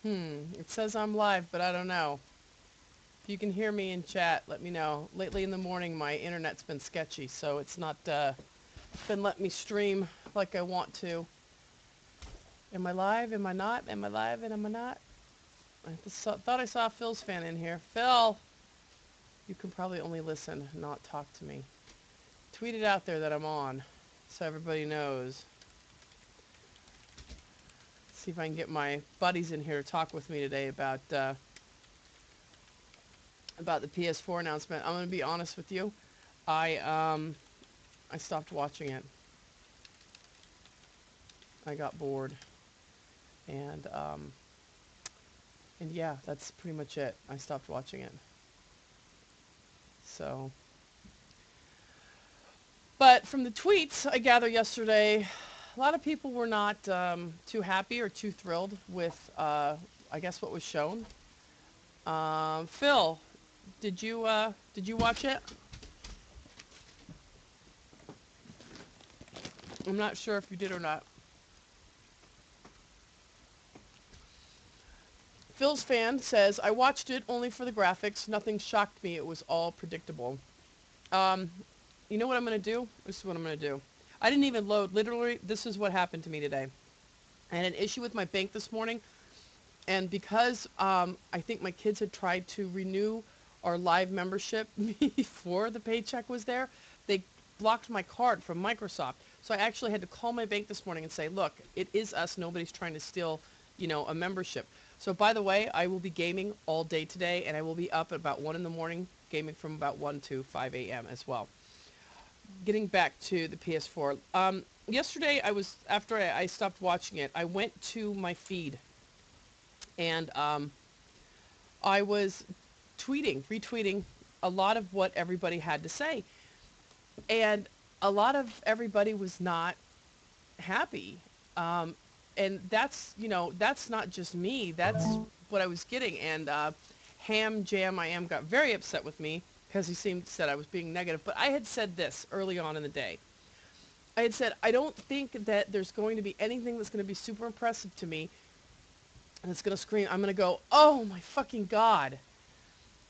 It says I'm live, but I don't know. If you can hear me in chat, let me know. Lately in the morning, my internet's been sketchy, so it's not been letting me stream like I want to. Am I live? Am I not? Am I live and am I not? Thought I saw a Phil's fan in here. Phil! You can probably only listen, not talk to me. Tweet it out there that I'm on, so everybody knows. See if I can get my buddies in here to talk with me today about the PS4 announcement. I'm gonna be honest with you. I stopped watching it. I got bored, and and yeah, that's pretty much it. I stopped watching it. So, but from the tweets I gathered yesterday, a lot of people were not too happy or too thrilled with, I guess, what was shown. Phil, did you watch it? I'm not sure if you did or not. Phil's fan says, I watched it only for the graphics. Nothing shocked me. It was all predictable. Um, you know what I'm going to do? This is what I'm going to do. I didn't even load. Literally, this is what happened to me today. I had an issue with my bank this morning, and because I think my kids had tried to renew our live membership before the paycheck was there, they blocked my card from Microsoft. So I actually had to call my bank this morning and say, look, it is us. Nobody's trying to steal, a membership. So by the way, I will be gaming all day today, and I will be up at about 1 in the morning, gaming from about 1 to 5 a.m. as well. Getting back to the PS4. Yesterday, after I stopped watching it, I went to my feed, and I was retweeting a lot of what everybody had to say. And a lot of everybody was not happy. Um, and that's not just me. That's what I was getting. And Ham Jam I Am got very upset with me because said I was being negative. But I had said this early on in the day. I had said, I don't think that there's going to be anything that's going to be super impressive to me and it's going to scream. I'm going to go, oh my fucking God.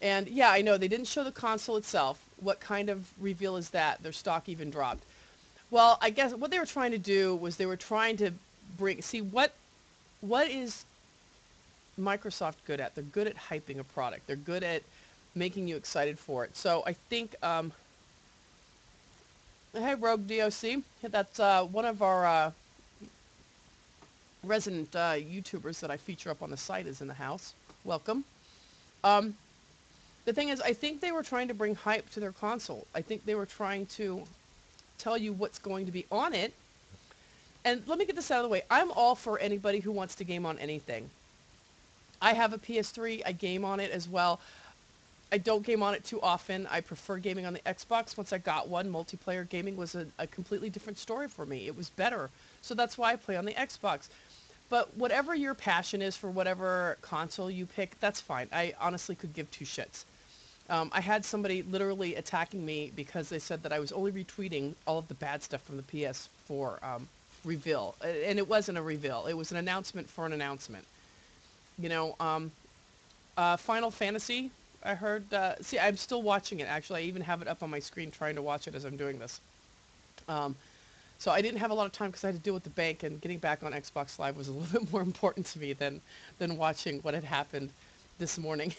And yeah, I know they didn't show the console itself. What kind of reveal is that? Their stock even dropped. Well, I guess what they were trying to do was they were trying to see what is Microsoft good at? They're good at hyping a product. They're good at making you excited for it. So I think, hey, Rogue DOC, that's one of our resident YouTubers that I feature up on the site is in the house. Welcome. Um, the thing is, I think they were trying to bring hype to their console. I think they were trying to tell you what's going to be on it. And let me get this out of the way. I'm all for anybody who wants to game on anything. I have a PS3. I game on it as well. I don't game on it too often. I prefer gaming on the Xbox. Once I got one, multiplayer gaming was a completely different story for me. It was better. So that's why I play on the Xbox. But whatever your passion is for whatever console you pick, that's fine. I honestly could give two shits. I had somebody literally attacking me because they said that I was only retweeting all of the bad stuff from the PS4 reveal. And it wasn't a reveal. It was an announcement for an announcement. You know, Final Fantasy, I heard... see, I'm still watching it, actually. I even have it up on my screen trying to watch it as I'm doing this. So I didn't have a lot of time because I had to deal with the bank, and getting back on Xbox Live was a little bit more important to me than watching what had happened this morning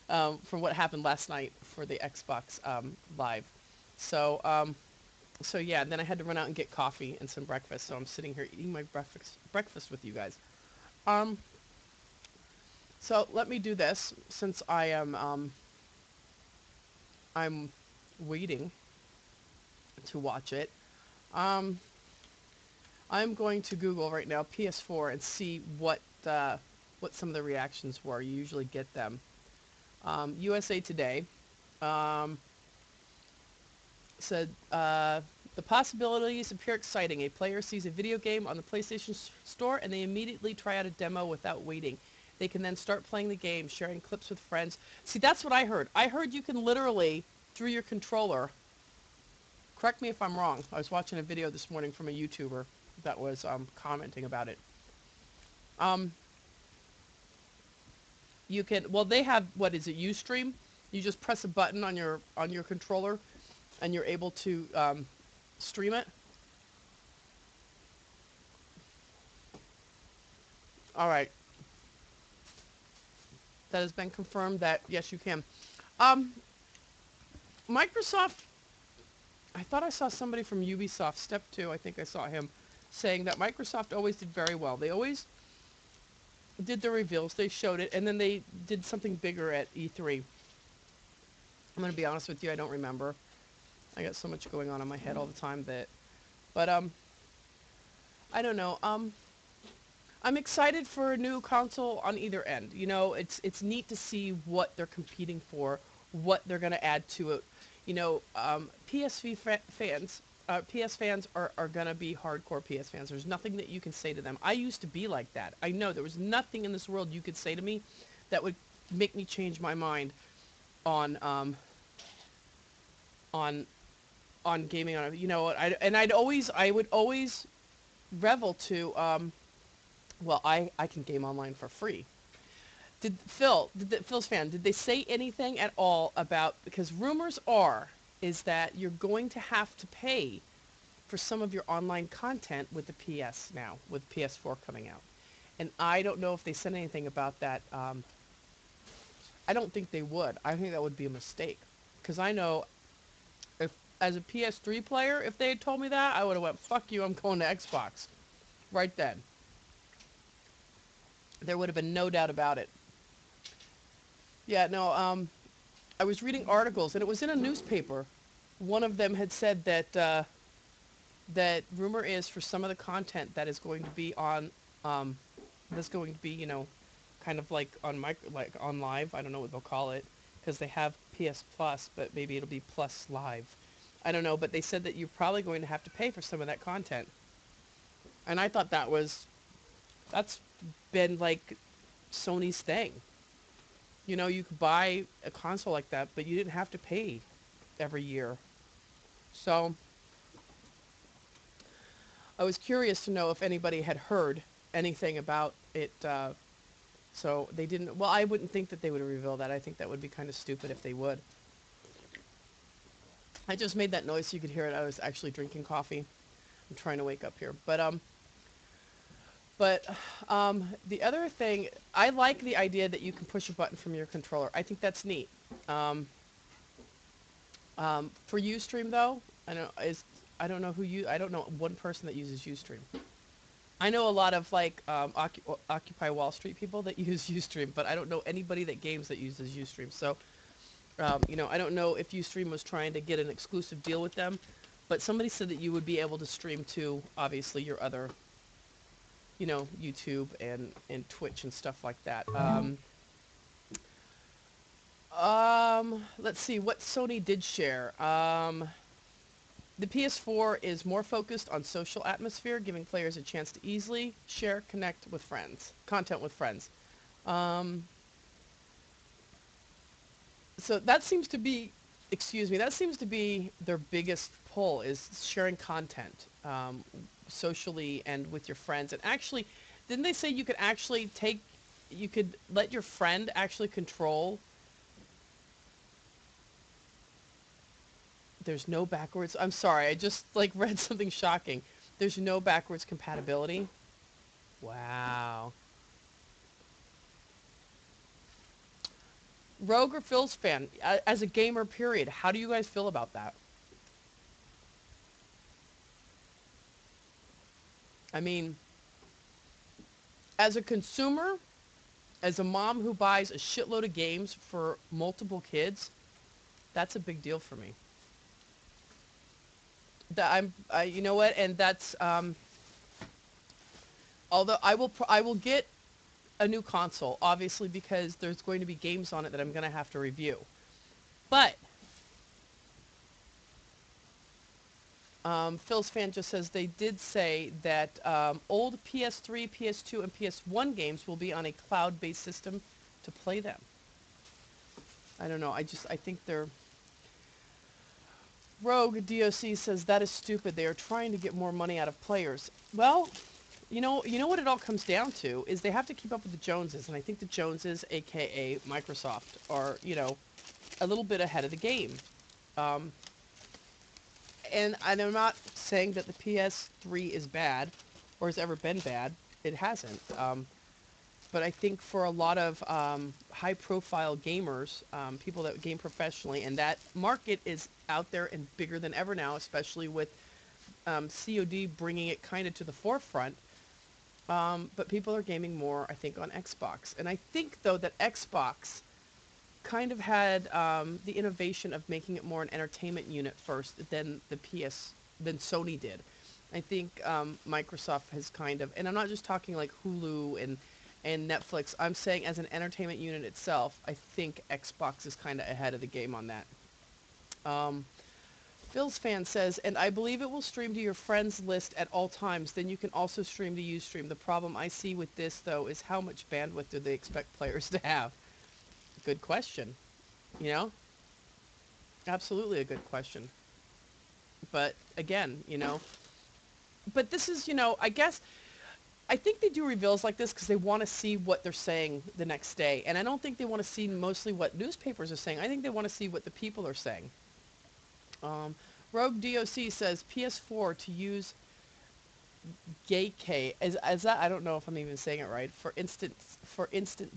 from what happened last night for the Xbox Live. So, so yeah, then I had to run out and get coffee and some breakfast, so I'm sitting here eating my breakfast with you guys. Um, so let me do this, since I'm waiting to watch it. Um, I'm going to Google right now PS4 and see what some of the reactions were. You usually get them. USA Today um, said the possibilities appear exciting. A player sees a video game on the PlayStation Store and they immediately try out a demo without waiting. They can then start playing the game, sharing clips with friends. See, that's what I heard. I heard you can literally, through your controller, correct me if I'm wrong. I was watching a video this morning from a YouTuber that was commenting about it. Um, You can, well, they have, what is it, Ustream? You just press a button on your controller, and you're able to stream it. All right, that has been confirmed that yes, you can. Um, Microsoft. I thought I saw somebody from Ubisoft Step 2. I think I saw him saying that Microsoft always did very well. They always did the reveals. They showed it, and then they did something bigger at E3. I'm gonna be honest with you. I don't remember. I got so much going on in my head all the time that, but I don't know. I'm excited for a new console on either end. You know, it's neat to see what they're competing for, what they're going to add to it. You know, PS fans are going to be hardcore PS fans. There's nothing that you can say to them. I used to be like that. I know there was nothing in this world you could say to me that would make me change my mind on on on gaming on. You know, I would always revel to well, I can game online for free. Phil's fan, did they say anything at all about, because rumors is that you're going to have to pay for some of your online content with the PS now, with PS4 coming out. And I don't know if they said anything about that. I don't think they would. I think that would be a mistake. Because I know, if as a PS3 player, if they had told me that, I would have went, fuck you, I'm going to Xbox. Right then. There would have been no doubt about it. Yeah, no, I was reading articles, and it was in a newspaper. One of them had said that that rumor is for some of the content that is going to be on, that's going to be, you know, kind of like on like on live. I don't know what they'll call it, because they have PS Plus, but maybe it'll be Plus Live. I don't know, but they said that you're probably going to have to pay for some of that content. And I thought that's been like Sony's thing. You know, you could buy a console like that, but you didn't have to pay every year. So I was curious to know if anybody had heard anything about it. So they didn't. Well, I wouldn't think that they would reveal that. I think that would be kind of stupid if they would. I just made that noise so you could hear it. I was actually drinking coffee. I'm trying to wake up here. But the other thing, I like the idea that you can push a button from your controller. I think that's neat. For Ustream though, I don't know who you. I don't know one person that uses Ustream. I know a lot of like Occupy Wall Street people that use Ustream, but I don't know anybody that games that uses Ustream. So you know, I don't know if Ustream was trying to get an exclusive deal with them, but somebody said that you would be able to stream to obviously your other, you know, YouTube and Twitch and stuff like that. Let's see what Sony did share. The PS4 is more focused on social atmosphere, giving players a chance to easily share, connect with friends, content with friends. Um, so that seems to be, excuse me, that seems to be their biggest pull is sharing content socially and with your friends. And actually, didn't they say you could actually you could let your friend actually control. There's no backwards. I'm sorry. I just like read something shocking. There's no backwards compatibility. Wow. Rogue or Phil's fan, as a gamer, period. How do you guys feel about that? I mean, as a consumer, as a mom who buys a shitload of games for multiple kids, that's a big deal for me. You know what, and that's, although I will get a new console, obviously, because there's going to be games on it that I'm going to have to review. But Phil's fan just says they did say that old PS3, PS2, and PS1 games will be on a cloud-based system to play them. I don't know. I think they're... Rogue DOC says that is stupid. They are trying to get more money out of players. Well, You know what it all comes down to is they have to keep up with the Joneses, and I think the Joneses, aka Microsoft, are a little bit ahead of the game. Um, and I'm not saying that the PS3 is bad or has ever been bad. It hasn't. But I think for a lot of high-profile gamers, people that game professionally, and that market is out there and bigger than ever now, especially with COD bringing it kind of to the forefront. But people are gaming more, I think, on Xbox. And I think, though, that Xbox kind of had the innovation of making it more an entertainment unit first than Sony did. I think Microsoft has kind of, and I'm not just talking like Hulu and Netflix. I'm saying as an entertainment unit itself, I think Xbox is kind of ahead of the game on that. Um, Phil's fan says, and I believe it will stream to your friends list at all times. Then you can also stream to Ustream. The problem I see with this, though, is how much bandwidth do they expect players to have? Good question. You know, absolutely a good question. But again, but this is, I guess, I think they do reveals like this because they want to see what they're saying the next day. And I don't think they want to see mostly what newspapers are saying. I think they want to see what the people are saying. Rogue DOC says PS4 to use Gayk as that, I don't know if I'm even saying it right, for instant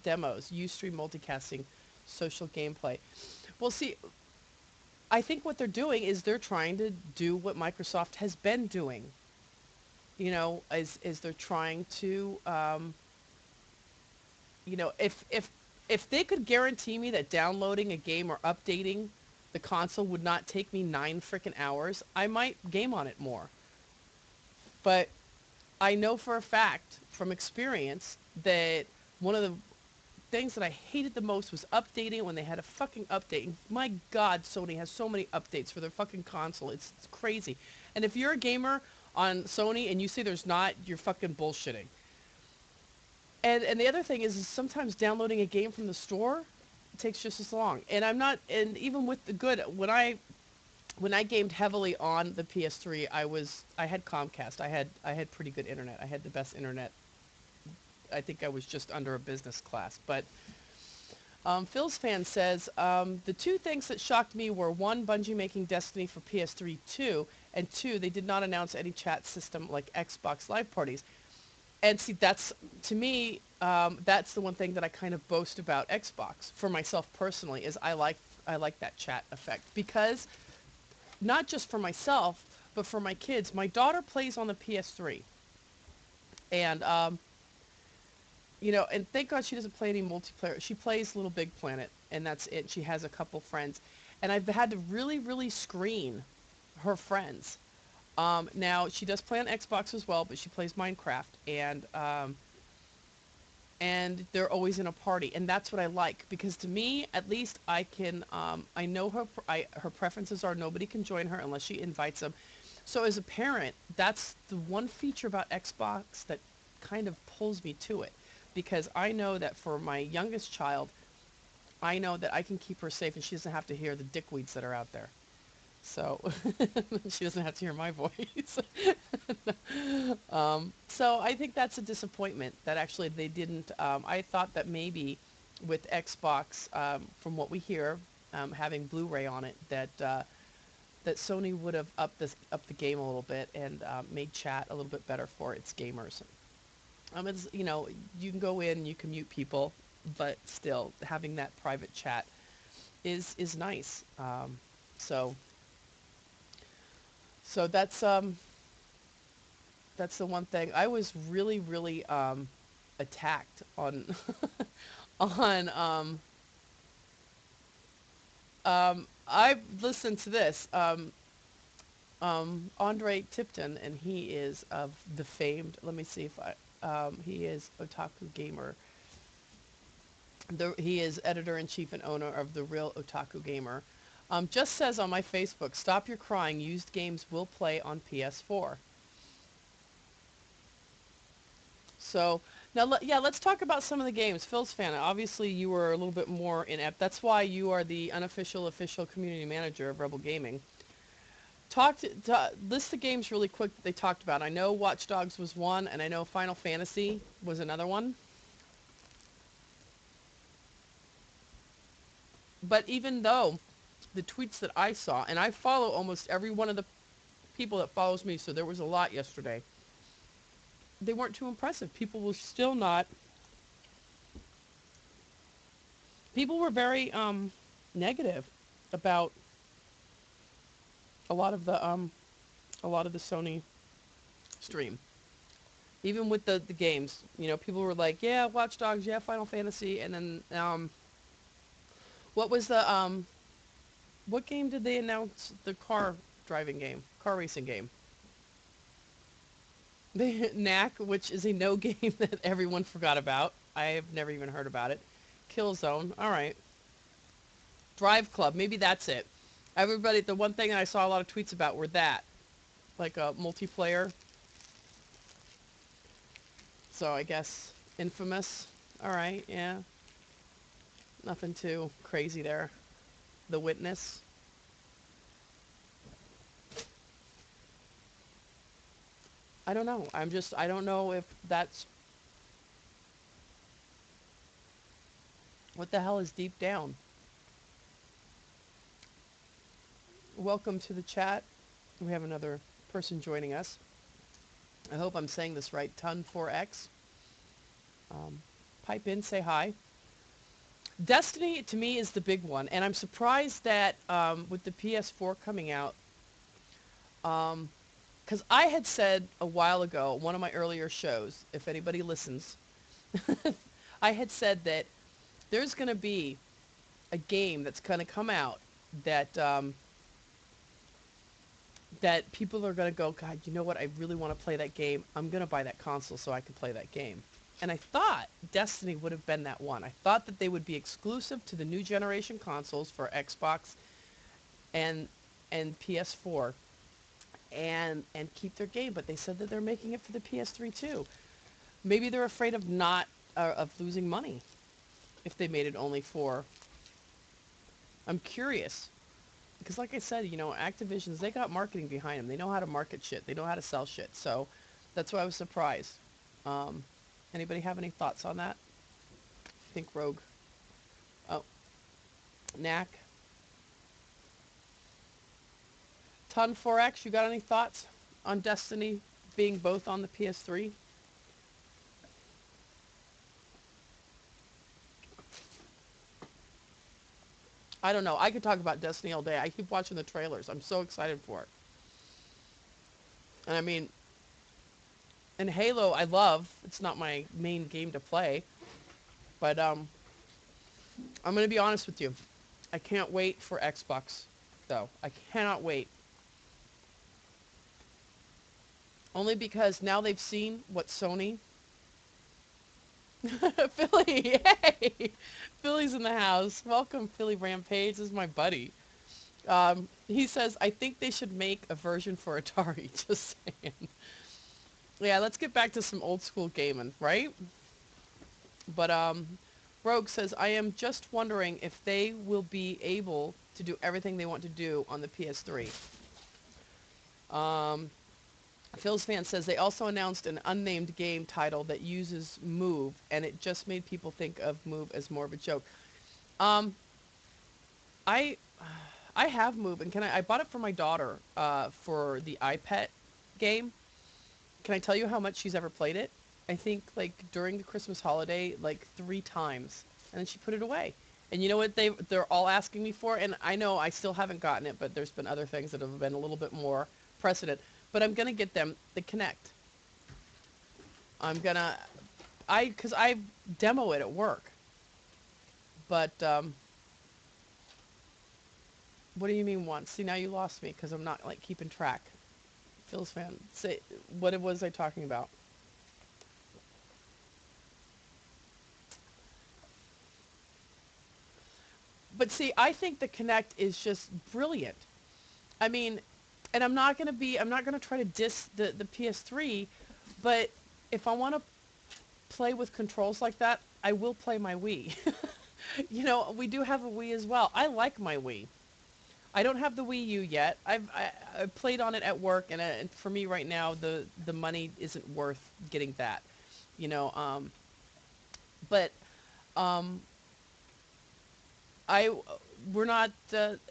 demos, Ustream multicasting, social gameplay. Well, see, I think what they're doing is they're trying to do what Microsoft has been doing. As they're trying to, if they could guarantee me that downloading a game or updating the console would not take me 9 freaking hours, I might game on it more. But I know for a fact from experience that one of the things that I hated the most was updating when they had a fucking update. And my God, Sony has so many updates for their fucking console. It's crazy. And if you're a gamer on Sony and you say there's not, you're fucking bullshitting. And the other thing is sometimes downloading a game from the store takes just as long. And I'm not, and even with the good, when I gamed heavily on the PS3, I had Comcast. I had pretty good internet. I had the best internet. I think I was just under a business class. But Phil's fan says, the two things that shocked me were, one, Bungie making Destiny for PS3 2, and two, they did not announce any chat system like Xbox Live Parties. And see, that's, to me, that's the one thing that I kind of boast about Xbox, for myself personally, is I like that chat effect. Because, not just for myself, but for my kids. My daughter plays on the PS3. And, and thank God she doesn't play any multiplayer. She plays Little Big Planet, and that's it. She has a couple friends. And I've had to really, really screen her friends. Now, she does play on Xbox as well, but she plays Minecraft. And they're always in a party. And that's what I like. Because to me, at least, I can, I know her preferences are nobody can join her unless she invites them. So as a parent, that's the one feature about Xbox that kind of pulls me to it. Because I know that for my youngest child, I know that I can keep her safe and she doesn't have to hear the dickweeds that are out there. So she doesn't have to hear my voice. So I think that's a disappointment that actually they didn't. I thought that maybe with Xbox, from what we hear, having Blu-ray on it, that Sony would have upped the game a little bit and made chat a little bit better for its gamers. It's, you can go in, you can mute people, but still having that private chat is nice. So that's the one thing. I was really, really attacked on on I've listened to this. Andre Tipton, and he is of the famed, let me see if he is Otaku Gamer. He is editor-in-chief and owner of The Real Otaku Gamer. Just says on my Facebook, stop your crying, used games will play on PS4. So, now, let's talk about some of the games. Phil's fan, obviously you were a little bit more inept. That's why you are the official community manager of Rebel Gaming. List the games really quick that they talked about. I know Watch Dogs was one, and I know Final Fantasy was another one. But even though the tweets that I saw, and I follow almost every one of the people that follows me, so there was a lot yesterday, they weren't too impressive. People were very negative about a lot of the Sony stream. Even with the games, people were like, yeah, Watch Dogs, yeah, Final Fantasy, and then what was what game did they announce? The car driving game, car racing game. They Knack, which is a no game that everyone forgot about. I have never even heard about it. Killzone, all right. Drive Club, maybe that's it. Everybody, the one thing that I saw a lot of tweets about were that, like a multiplayer. So I guess Infamous. All right, yeah. Nothing too crazy there. The Witness. I don't know. I don't know if that's, what the hell is Deep Down? Welcome to the chat. We have another person joining us. I hope I'm saying this right. Ton4X. Pipe in, say hi. Destiny, to me, is the big one. And I'm surprised that with the PS4 coming out, because I had said a while ago, one of my earlier shows, if anybody listens, I had said that there's going to be a game that's going to come out that that people are going to go, God, you know what? I really want to play that game. I'm going to buy that console so I can play that game. And I thought Destiny would have been that one. I thought that they would be exclusive to the new generation consoles for Xbox and PS4 and keep their game. But they said that they're making it for the PS3 too. Maybe they're afraid of not of losing money if they made it only for. I'm curious. Because like I said, Activision's, they got marketing behind them. They know how to market shit. They know how to sell shit. So that's why I was surprised. Anybody have any thoughts on that? I think Rogue. Oh, Knack. Ton4X, you got any thoughts on Destiny being both on the PS3? I don't know. I could talk about Destiny all day. I keep watching the trailers. I'm so excited for it. And I mean, and Halo I love. It's not my main game to play. But I'm going to be honest with you. I can't wait for Xbox, though. I cannot wait. Only because now they've seen what Sony... Philly, hey! Philly's in the house. Welcome, Philly Rampage. This is my buddy. He says, I think they should make a version for Atari. Just saying. Yeah, let's get back to some old school gaming, right? But Rogue says, I am just wondering if they will be able to do everything they want to do on the PS3. Phil's fan says they also announced an unnamed game title that uses Move, and it just made people think of Move as more of a joke. I I have Move, and I bought it for my daughter for the iPet game. Can I tell you how much she's ever played it? I think like during the Christmas holiday, like 3 times, and then she put it away. And you know what they're all asking me for? And I know I still haven't gotten it, but there's been other things that have been a little bit more precedent. But I'm gonna get them the Kinect. Because I demo it at work. But what do you mean once? See, now you lost me because I'm not like keeping track. Phil's fan, say what was I talking about? But see, I think the Kinect is just brilliant. I mean, and I'm not gonna try to diss the PS3, but if I want to play with controls like that, I will play my Wii. You know, we do have a Wii as well. I like my Wii. I don't have the Wii U yet. I played on it at work, and for me right now, the money isn't worth getting that, you know. But um, I we're not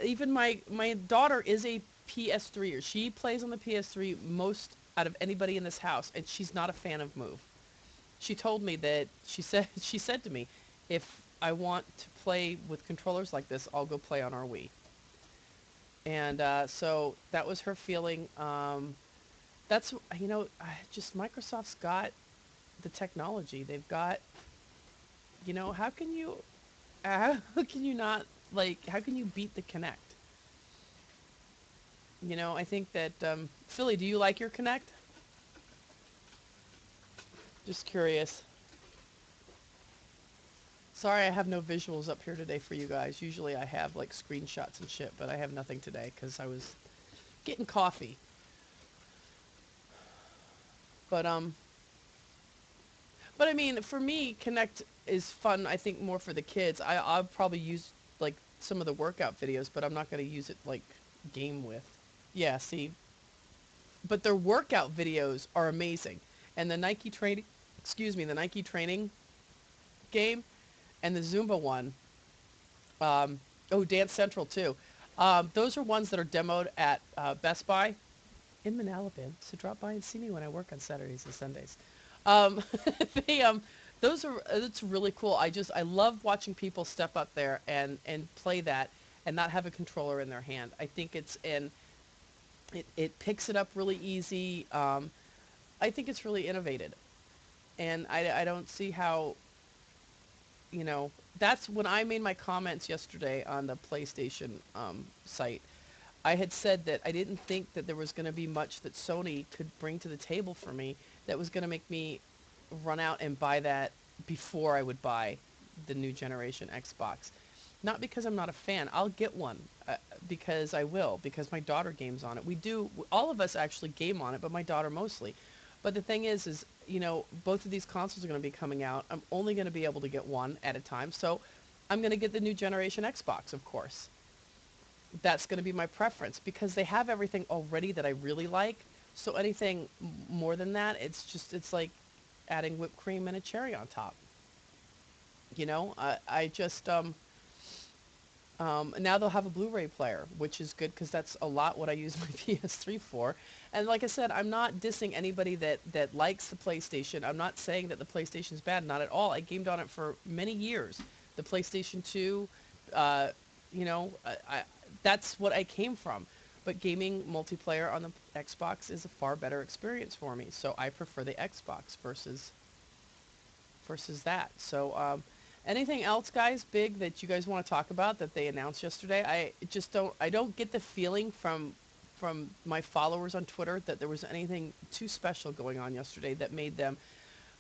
even my daughter is a PS3 or she plays on the PS3 most out of anybody in this house, and she's not a fan of Move. She told me that she said to me, if I want to play with controllers like this, I'll go play on our Wii. And so that was her feeling. That's just Microsoft's got the technology. They've got how can you how can you not like how can you beat the Connect? I think that Philly, do you like your Connect? Just curious. Sorry, I have no visuals up here today for you guys. Usually I have like screenshots and shit, but I have nothing today because I was getting coffee. But I mean, for me, Connect is fun. I think more for the kids. I'll probably use like some of the workout videos, but I'm not going to use it like game with. Yeah, see, but their workout videos are amazing, and the Nike training game, and the Zumba one. Oh, Dance Central too. Those are ones that are demoed at Best Buy in Manalapan. So drop by and see me when I work on Saturdays and Sundays. Um, they those are it's really cool. I love watching people step up there and play that and not have a controller in their hand. I think it picks it up really easy. I think it's really innovative, and I don't see how that's when I made my comments yesterday on the PlayStation site. I had said that I didn't think that there was going to be much that Sony could bring to the table for me that was going to make me run out and buy that before I would buy the new generation Xbox. Not because I'm not a fan. I'll get one because I will, because my daughter games on it. All of us actually game on it, but my daughter mostly. But the thing is, both of these consoles are going to be coming out. I'm only going to be able to get one at a time. So I'm going to get the new generation Xbox, of course. That's going to be my preference because they have everything already that I really like. So anything more than that, it's like adding whipped cream and a cherry on top. I just now they'll have a Blu-ray player, which is good because that's a lot what I use my PS3 for. And like I said, I'm not dissing anybody that likes the PlayStation. I'm not saying that the PlayStation's bad, not at all. I gamed on it for many years. The PlayStation 2, uh, that's what I came from. But gaming multiplayer on the Xbox is a far better experience for me. So I prefer the Xbox versus that. So anything else, guys, big that you guys want to talk about that they announced yesterday? I don't get the feeling from my followers on Twitter that there was anything too special going on yesterday that made them.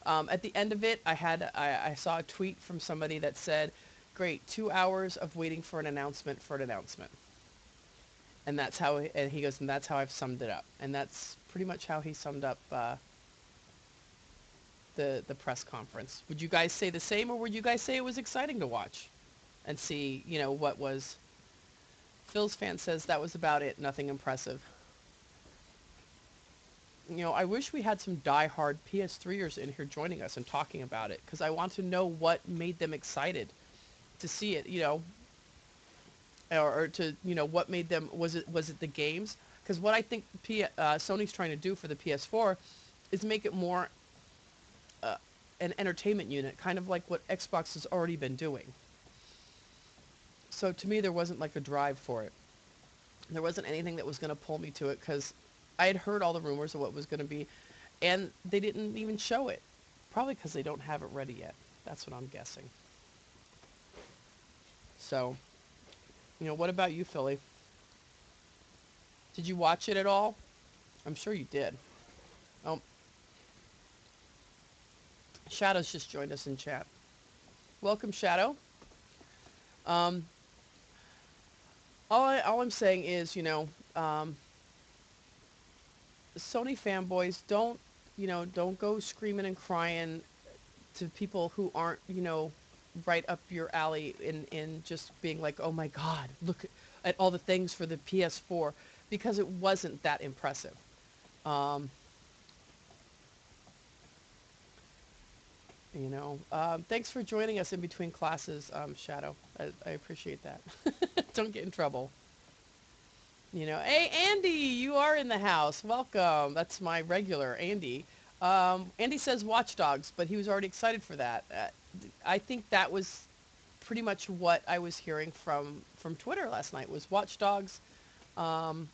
At the end of it, I saw a tweet from somebody that said, "Great, 2 hours of waiting for an announcement for an announcement." And and he goes, and that's how I've summed it up. And that's pretty much how he summed up the press conference. Would you guys say the same, or would you guys say it was exciting to watch and see, what was? Phil's fan says that was about it, nothing impressive. I wish we had some die-hard PS3ers in here joining us and talking about it, because I want to know what made them excited to see it, or to, what made them, was it the games? Because what I think Sony's trying to do for the PS4 is make it more uh, an entertainment unit, kind of like what Xbox has already been doing. So to me, there wasn't like a drive for it. There wasn't anything that was going to pull me to it because I had heard all the rumors of what was going to be, and they didn't even show it. Probably because they don't have it ready yet. That's what I'm guessing. So, what about you, Philly? Did you watch it at all? I'm sure you did. Oh, Shadow's just joined us in chat. Welcome, Shadow. Um, all I'm saying is, Sony fanboys don't go screaming and crying to people who aren't, right up your alley in just being like, oh my God, at all the things for the PS4 because it wasn't that impressive. Um, thanks for joining us in between classes, Shadow. I appreciate that. Don't get in trouble. Hey, Andy, you are in the house. Welcome. That's my regular Andy. Andy says Watch Dogs, but he was already excited for that. I think that was pretty much what I was hearing from Twitter last night was Watch Dogs. Um,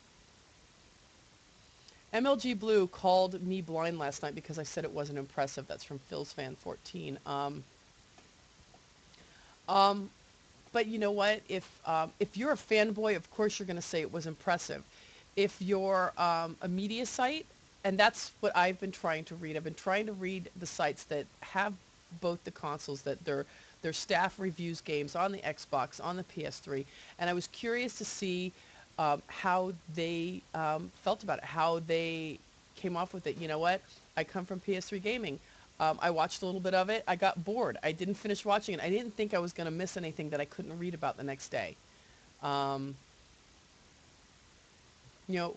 MLG Blue called me blind last night because I said it wasn't impressive. That's from Phil's Fan 14. Um, but you know what? If you're a fanboy, of course you're going to say it was impressive. If you're a media site, and that's what I've been trying to read. I've been trying to read the sites that have both the consoles, that their staff reviews games on the Xbox, on the PS3, and I was curious to see how they felt about it, how they came off with it. You know what? I come from PS3 gaming. I watched a little bit of it. I got bored. I didn't finish watching it. I didn't think I was going to miss anything that I couldn't read about the next day. Um,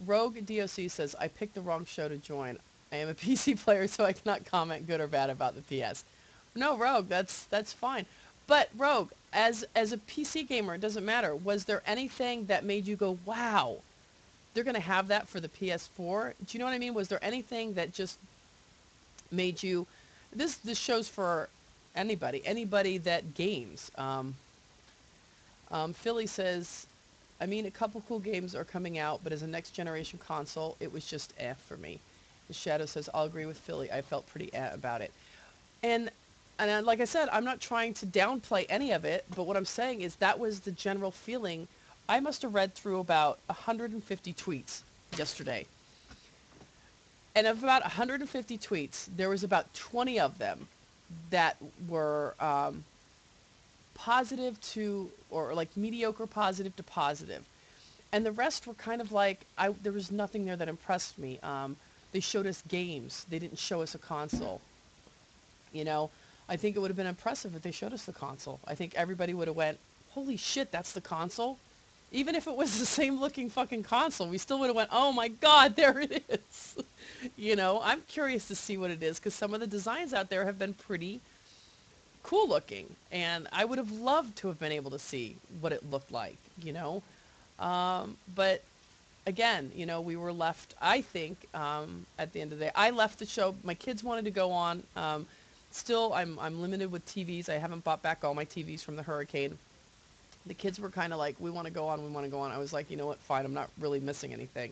Rogue DOC says, I picked the wrong show to join. I am a PC player, so I cannot comment good or bad about the PS. No, Rogue, that's fine. But Rogue, as a PC gamer, it doesn't matter. Was there anything that made you go, wow, they're going to have that for the PS4? Do you know what I mean? Was there anything that just made you... This show's for anybody that games. Philly says, I mean, a couple cool games are coming out, but as a next generation console, it was just for me. The Shadow says, I'll agree with Philly. I felt pretty about it. And like I said, I'm not trying to downplay any of it, but what I'm saying is that was the general feeling. I must have read through about 150 tweets yesterday. And of about 150 tweets, there was about 20 of them that were positive to, or like mediocre positive to positive. And the rest were kind of like, there was nothing there that impressed me. They showed us games. They didn't show us a console. I think it would have been impressive if they showed us the console. I think everybody would have went, holy shit, that's the console? Even if it was the same looking fucking console, we still would have went, oh my god, there it is. I'm curious to see what it is, because some of the designs out there have been pretty cool looking, and I would have loved to have been able to see what it looked like, but again, we were left, I think, at the end of the day, I left the show. My kids wanted to go on. Still, I'm limited with TVs. I haven't bought back all my TVs from the hurricane. The kids were kind of like, we want to go on, we want to go on. I was like, you know what, fine, I'm not really missing anything.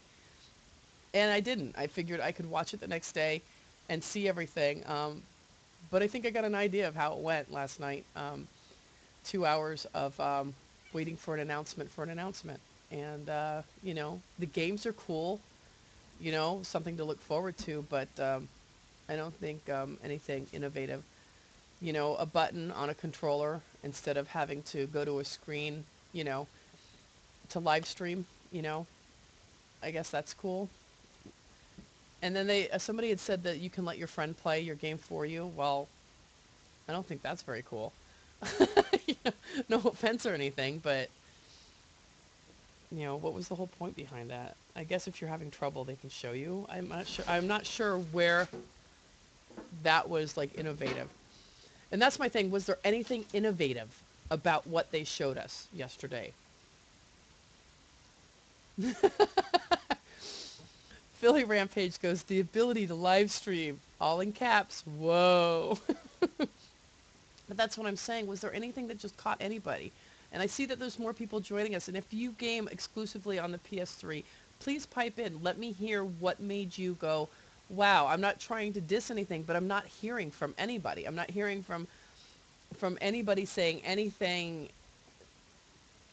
And I didn't. I figured I could watch it the next day and see everything. But I think I got an idea of how it went last night. 2 hours of waiting for an announcement. And, the games are cool, something to look forward to, but I don't think anything innovative. A button on a controller instead of having to go to a screen, to live stream, I guess that's cool. And then somebody had said that you can let your friend play your game for you. Well, I don't think that's very cool. No offense or anything, but what was the whole point behind that? I guess if you're having trouble, they can show you. I'm not sure where that was like innovative. And that's my thing. Was there anything innovative about what they showed us yesterday? Philly Rampage goes, the ability to live stream, all in caps. Whoa. But that's what I'm saying. Was there anything that just caught anybody? And I see that there's more people joining us. And if you game exclusively on the PS3, please pipe in. Let me hear what made you go, wow. I'm not trying to diss anything, but I'm not hearing from anybody. I'm not hearing from anybody saying anything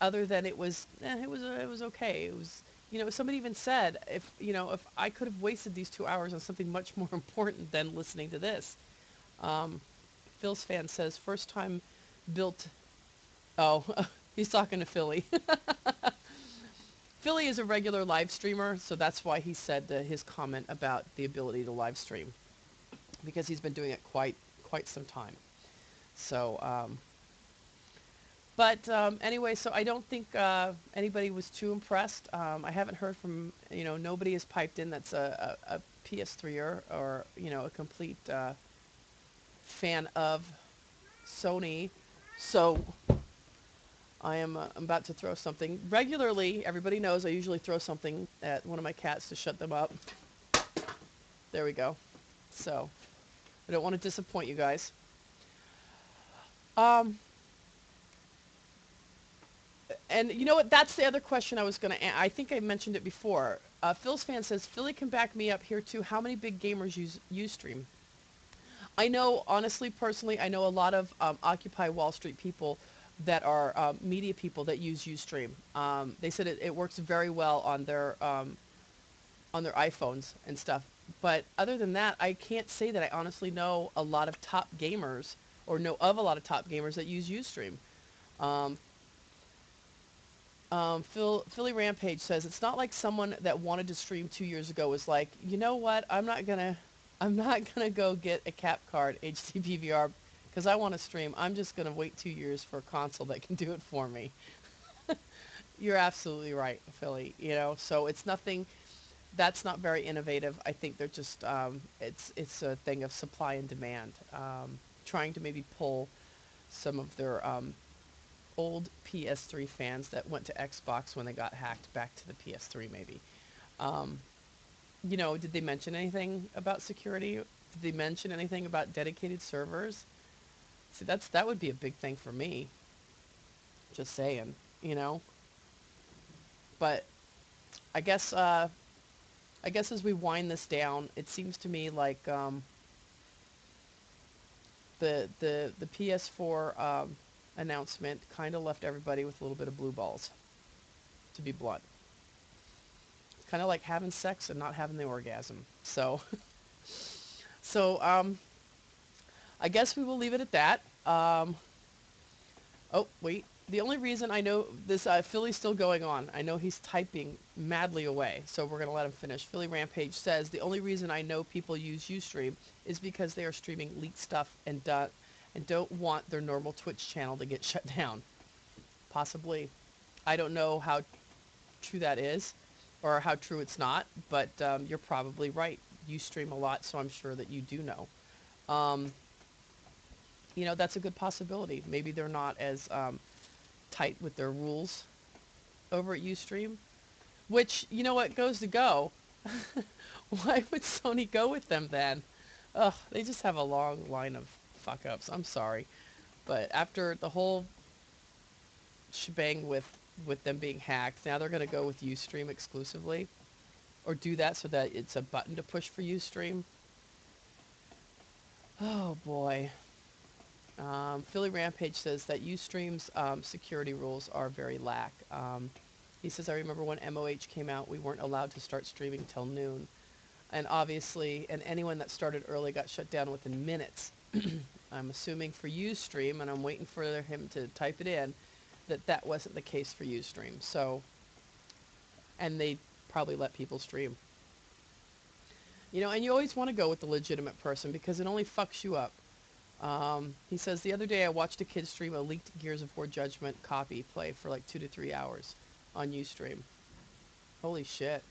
other than it was okay. It was, somebody even said, if I could have wasted these 2 hours on something much more important than listening to this. Phil's fan says, first time built... Oh, he's talking to Philly. Philly is a regular live streamer, so that's why he said his comment about the ability to live stream, because he's been doing it quite some time. So, But anyway, so I don't think anybody was too impressed. I haven't heard from, nobody has piped in that's a PS3er or, a complete fan of Sony. So I'm about to throw something. Regularly, everybody knows I usually throw something at one of my cats to shut them up. There we go. So I don't want to disappoint you guys. Um, and you know what? That's the other question I was going to. I think I mentioned it before. Phil's fan says Philly can back me up here too. How many big gamers use Ustream? I know, honestly, personally, I know a lot of Occupy Wall Street people that are media people that use Ustream. They said it works very well on their iPhones and stuff. But other than that, I can't say that I honestly know a lot of top gamers or know of a lot of top gamers that use Ustream. Um, Philly Rampage says it's not like someone that wanted to stream 2 years ago was like, you know what, I'm not gonna go get a cap card HDP VR because I want to stream. I'm just gonna wait 2 years for a console that can do it for me. You're absolutely right, Philly. So it's nothing. That's not very innovative. I think they're just it's a thing of supply and demand, trying to maybe pull some of their old PS3 fans that went to Xbox when they got hacked back to the PS3 maybe. Um, did they mention anything about security? Did they mention anything about dedicated servers? See, that would be a big thing for me. Just saying, you know. But I guess as we wind this down, it seems to me like the PS4 announcement kind of left everybody with a little bit of blue balls. To be blunt, it's kind of like having sex and not having the orgasm. So I guess we will leave it at that. Oh, wait. The only reason I know this, Philly's still going on. I know he's typing madly away, so we're going to let him finish. Philly Rampage says, the only reason I know people use Ustream is because they are streaming leaked stuff and don't want their normal Twitch channel to get shut down. Possibly. I don't know how true that is or how true it's not, but you're probably right. You stream a lot, so I'm sure that you do know. Um, that's a good possibility. Maybe they're not as tight with their rules over at Ustream, which, you know what, goes to go. Why would Sony go with them then? Ugh, they just have a long line of fuck-ups. I'm sorry. But after the whole shebang with them being hacked, now they're going to go with Ustream exclusively? Or do that so that it's a button to push for Ustream? Oh, boy. Philly Rampage says that Ustream's security rules are very lax. He says, I remember when MOH came out, we weren't allowed to start streaming till noon. And obviously, and anyone that started early got shut down within minutes. I'm assuming for Ustream, and I'm waiting for him to type it in, that wasn't the case for Ustream. So, and they probably let people stream. And you always want to go with the legitimate person because it only fucks you up. He says, the other day I watched a kid stream a leaked Gears of War Judgment copy play for like 2 to 3 hours on Ustream. Holy shit.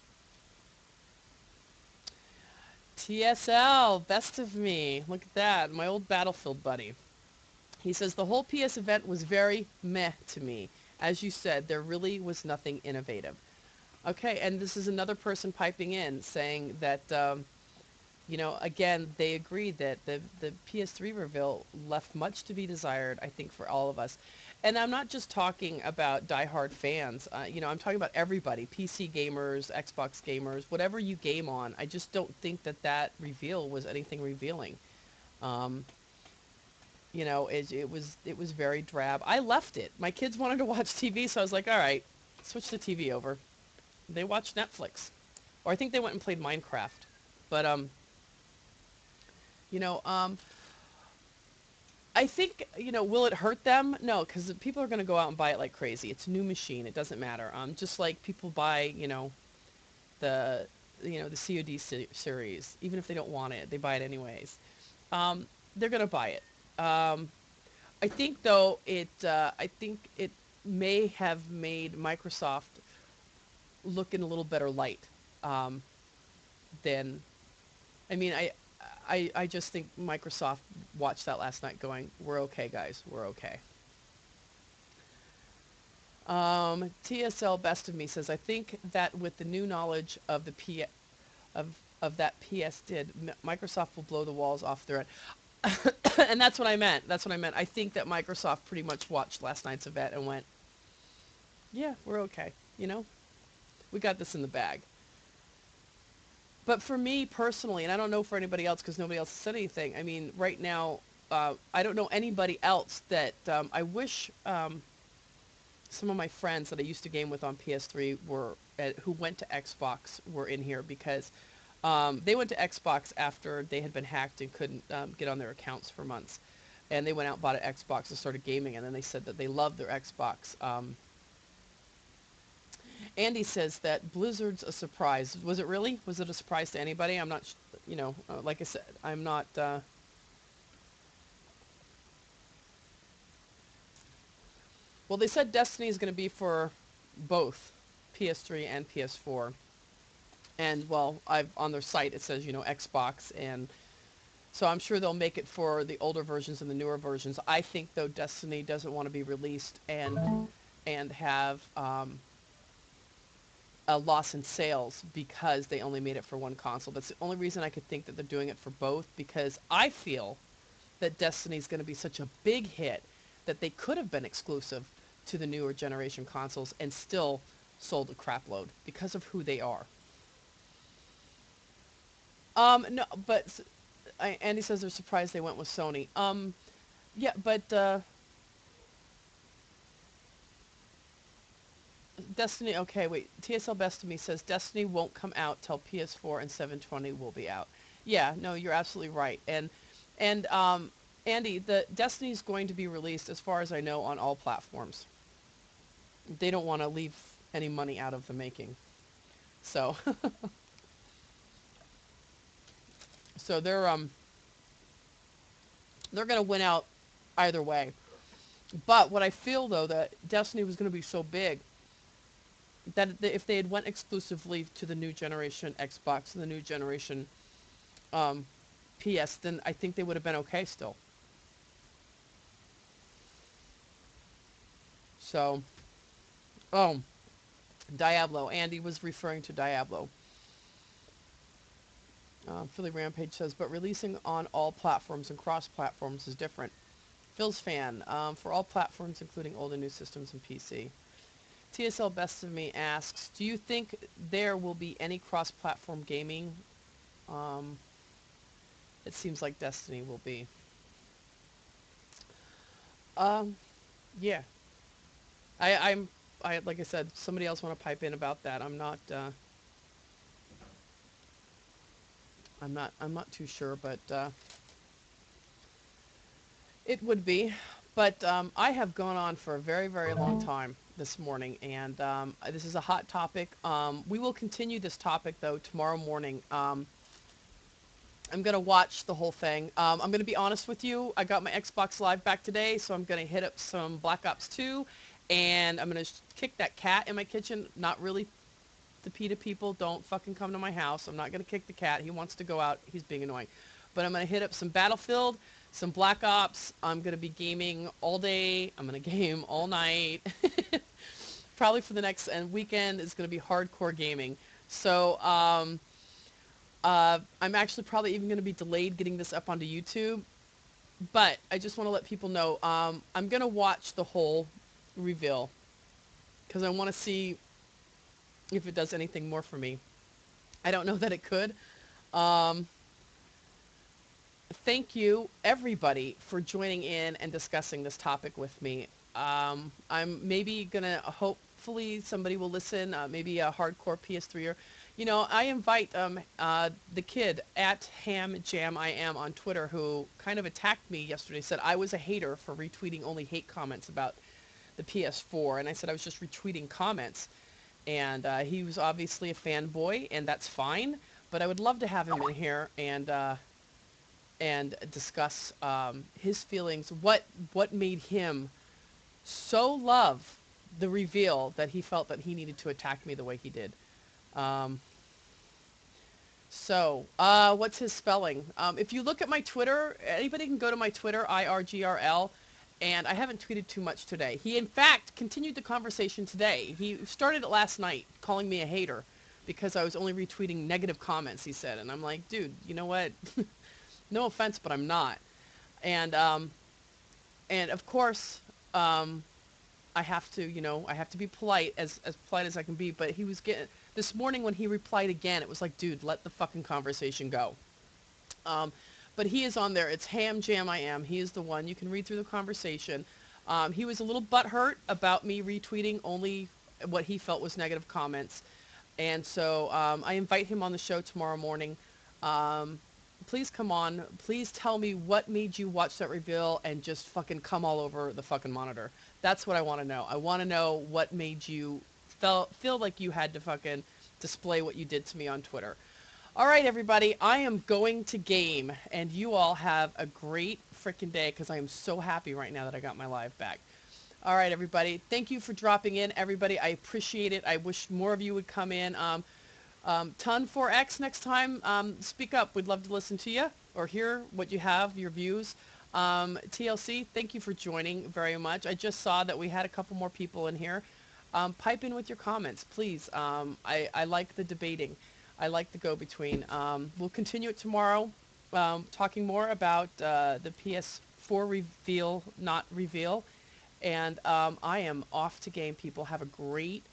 TSL, best of me. Look at that, my old Battlefield buddy. He says, the whole PS event was very meh to me. As you said, there really was nothing innovative. Okay, and this is another person piping in saying that again, they agreed that the PS3 reveal left much to be desired, I think, for all of us. And I'm not just talking about diehard fans. I'm talking about everybody, PC gamers, Xbox gamers, whatever you game on. I just don't think that reveal was anything revealing. Um, it was very drab. I left it. My kids wanted to watch TV, so I was like, all right, switch the TV over. They watched Netflix. Or I think they went and played Minecraft. But, you know, um, I think, will it hurt them? No, because people are going to go out and buy it like crazy. It's a new machine. It doesn't matter. Just like people buy, the, the COD series. Even if they don't want it, they buy it anyways. They're going to buy it. I think though I think it may have made Microsoft look in a little better light um, than I mean I just think Microsoft watched that last night going, we're okay guys, we're okay. TSL Best of Me says, I think that with the new knowledge of the of of that PS did, Microsoft will blow the walls off their end. And that's what I meant. That's what I meant. I think that Microsoft pretty much watched last night's event and went, yeah, we're okay. You know, we got this in the bag. But for me personally, and I don't know for anybody else because nobody else has said anything. I mean, right now, I don't know anybody else that I wish some of my friends that I used to game with on PS3 were who went to Xbox were in here because they went to Xbox after they had been hacked and couldn't get on their accounts for months. And they went out and bought an Xbox and started gaming, and then they said that they loved their Xbox. Andy says that Blizzard's a surprise. Was it really? Was it a surprise to anybody? I'm not, you know, like I said, I'm not... Well, they said Destiny is going to be for both PS3 and PS4. And, well, on their site it says, you know, Xbox, and so I'm sure they'll make it for the older versions and the newer versions. I think, though, Destiny doesn't want to be released and have a loss in sales because they only made it for one console. That's the only reason I could think that they're doing it for both, because I feel that Destiny is going to be such a big hit that they could have been exclusive to the newer generation consoles and still sold a crap load because of who they are. No, but Andy says they're surprised they went with Sony. Yeah, but Destiny, okay, wait. TSL Best of Me says Destiny won't come out till PS4 and 720 will be out. Yeah, no, you're absolutely right. And Andy, the Destiny's going to be released, as far as I know, on all platforms. They don't want to leave any money out of the making. So, so they're going to win out either way. But what I feel though that Destiny was going to be so big that if they had went exclusively to the new generation Xbox and the new generation PS, then I think they would have been okay still. So, oh, Diablo. Andy was referring to Diablo. Philly Rampage says, but releasing on all platforms and cross-platforms is different. Phil's fan, for all platforms, including old and new systems and PC. TSL Best of Me asks, do you think there will be any cross-platform gaming? Um, it seems like Destiny will be. Um, yeah. I like I said, somebody else want to pipe in about that. I'm not too sure, but it would be. But I have gone on for a very, very long time this morning, and this is a hot topic. We will continue this topic, though, tomorrow morning. I'm going to watch the whole thing. I'm going to be honest with you. I got my Xbox Live back today, so I'm going to hit up some Black Ops 2, and I'm going to kick that cat in my kitchen. Not really the PETA people. Don't fucking come to my house. I'm not going to kick the cat. He wants to go out. He's being annoying. But I'm going to hit up some Battlefield, some Black Ops. I'm going to be gaming all day. I'm going to game all night. Probably for the next weekend is going to be hardcore gaming. So, I'm actually probably even going to be delayed getting this up onto YouTube, but I just want to let people know I'm going to watch the whole reveal because I want to see if it does anything more for me. I don't know that it could. Um, Thank you, everybody, for joining in and discussing this topic with me. I'm maybe going to, hopefully somebody will listen, maybe a hardcore PS3er. You know, I invite the kid at HamJamIam on Twitter who kind of attacked me yesterday, said I was a hater for retweeting only hate comments about the PS4, and I said I was just retweeting comments. And he was obviously a fanboy, and that's fine, but I would love to have him in here and and discuss his feelings, what made him so love the reveal that he felt that he needed to attack me the way he did. Um, what's his spelling? If you look at my Twitter, anybody can go to my Twitter, IRGRL, and I haven't tweeted too much today. He, in fact, continued the conversation today. He started it last night, calling me a hater because I was only retweeting negative comments, he said. And I'm like, dude, you know what? No offense, but I'm not. And, um, and of course, um, I have to, I have to be polite, as polite as I can be, but he was getting, this morning when he replied again, it was like, dude, let the fucking conversation go. Um, but he is on there. It's Ham Jam I Am. He is the one. You can read through the conversation. He was a little butthurt about me retweeting only what he felt was negative comments. And so I invite him on the show tomorrow morning. Um, please come on. Please tell me what made you watch that reveal and just fucking come all over the fucking monitor. That's what I want to know. I want to know what made you feel like you had to fucking display what you did to me on Twitter. All right, everybody, I am going to game, and you all have a great freaking day because I am so happy right now that I got my live back. All right, everybody, thank you for dropping in, everybody. I appreciate it. I wish more of you would come in. Ton 4X next time, speak up. We'd love to listen to you or hear what you have, your views. TLC, thank you for joining very much. I just saw that we had a couple more people in here. Pipe in with your comments, please. I like the debating. I like the go-between. We'll continue it tomorrow, talking more about the PS4 reveal, not reveal. And I am off to game, people. Have a great